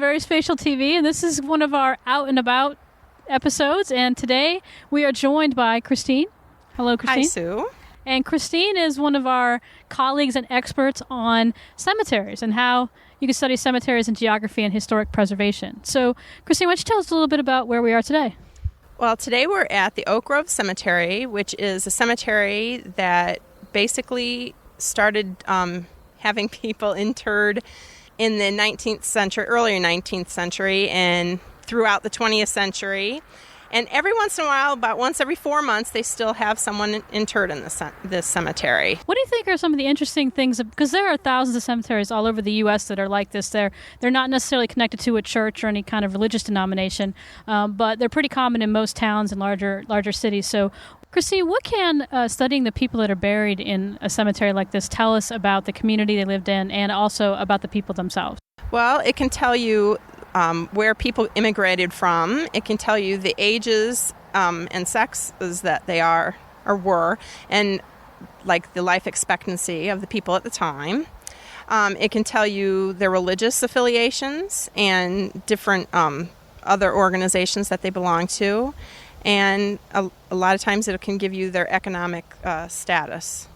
VerySpatial TV, and this is one of our Out and About episodes. And today we are joined by Christine. Hello, Christine. Hi, Sue. And Christine is one of our colleagues and experts on cemeteries and how you can study cemeteries in geography and historic preservation. So, Christine, why don't you tell us a little bit about where we are today? Well, today we're at the Oak Grove Cemetery, which is a cemetery that basically started having people interred in the 19th century, earlier 19th century, and throughout the 20th century. And every once in a while, about once every 4 months, they still have someone interred in this cemetery. What do you think are some of the interesting things? Because there are thousands of cemeteries all over the U.S. that are like this. They're not necessarily connected to a church or any kind of religious denomination, but they're pretty common in most towns and larger cities. So, Christine, what can studying the people that are buried in a cemetery like this tell us about the community they lived in and also about the people themselves? Well, it can tell you where people immigrated from. It can tell you the ages and sexes that they are or were, and like the life expectancy of the people at the time. It can tell you their religious affiliations and different other organizations that they belong to. And a lot of times it can give you their economic status.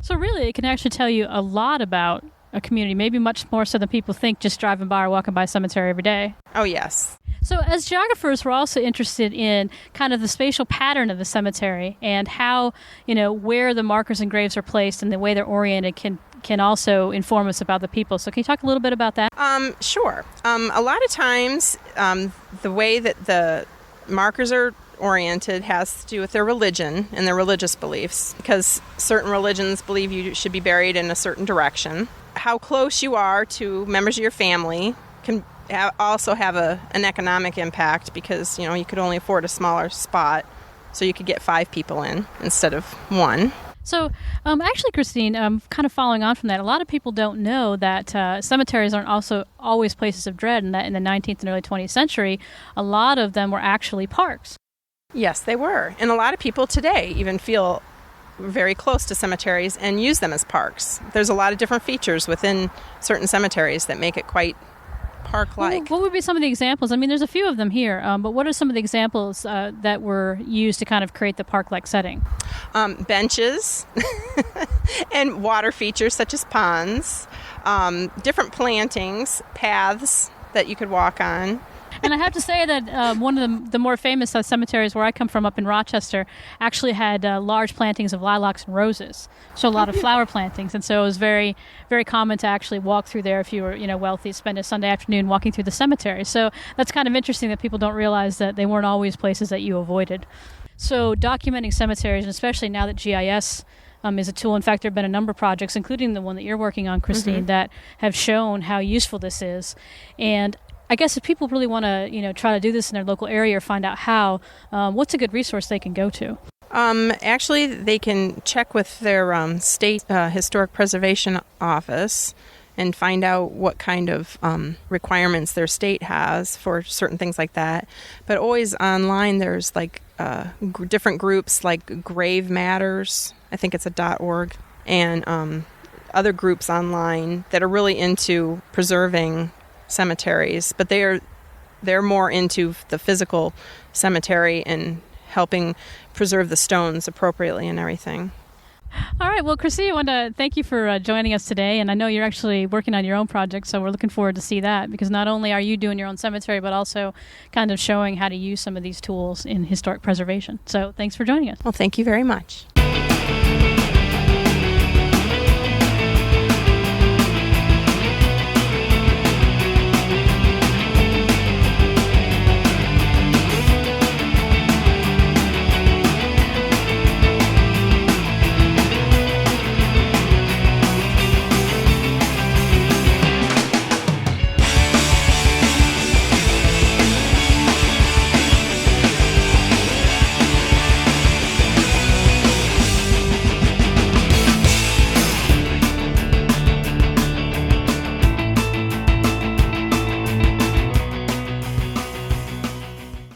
So really, it can actually tell you a lot about a community, maybe much more so than people think just driving by or walking by a cemetery every day. Oh, yes. So as geographers, we're also interested in kind of the spatial pattern of the cemetery and how, where the markers and graves are placed and the way they're oriented can also inform us about the people. So can you talk a little bit about that? Sure. A lot of times, the way that the markers are oriented has to do with their religion and their religious beliefs, because certain religions believe you should be buried in a certain direction. How close you are to members of your family can also have an economic impact, because you could only afford a smaller spot, so you could get 5 people in instead of 1. So, actually, Christine, kind of following on from that, a lot of people don't know that cemeteries aren't also always places of dread, and that in the 19th and early 20th century, a lot of them were actually parks. Yes, they were. And a lot of people today even feel very close to cemeteries and use them as parks. There's a lot of different features within certain cemeteries that make it quite park-like. What would be some of the examples? I mean, there's a few of them here, but what are some of the examples that were used to kind of create the park-like setting? Benches and water features such as ponds, different plantings, paths that you could walk on. And I have to say that one of the more famous cemeteries where I come from up in Rochester actually had large plantings of lilacs and roses. So a lot of flower plantings. And so it was very, very common to actually walk through there if you were wealthy, spend a Sunday afternoon walking through the cemetery. So that's kind of interesting that people don't realize that they weren't always places that you avoided. So documenting cemeteries, and especially now that GIS is a tool. In fact, there have been a number of projects, including the one that you're working on, Christine, that have shown how useful this is. And I guess if people really want to, try to do this in their local area or find out how, what's a good resource they can go to? Actually, they can check with their state historic preservation office and find out what kind of requirements their state has for certain things like that. But always online, there's like different groups like Grave Matters, I think it's a .org, and other groups online that are really into preserving cemeteries, but they're more into the physical cemetery and helping preserve the stones appropriately and everything. All right. Well, Chrissy, I want to thank you for joining us today. And I know you're actually working on your own project, so we're looking forward to see that, because not only are you doing your own cemetery, but also kind of showing how to use some of these tools in historic preservation. So thanks for joining us. Well, thank you very much.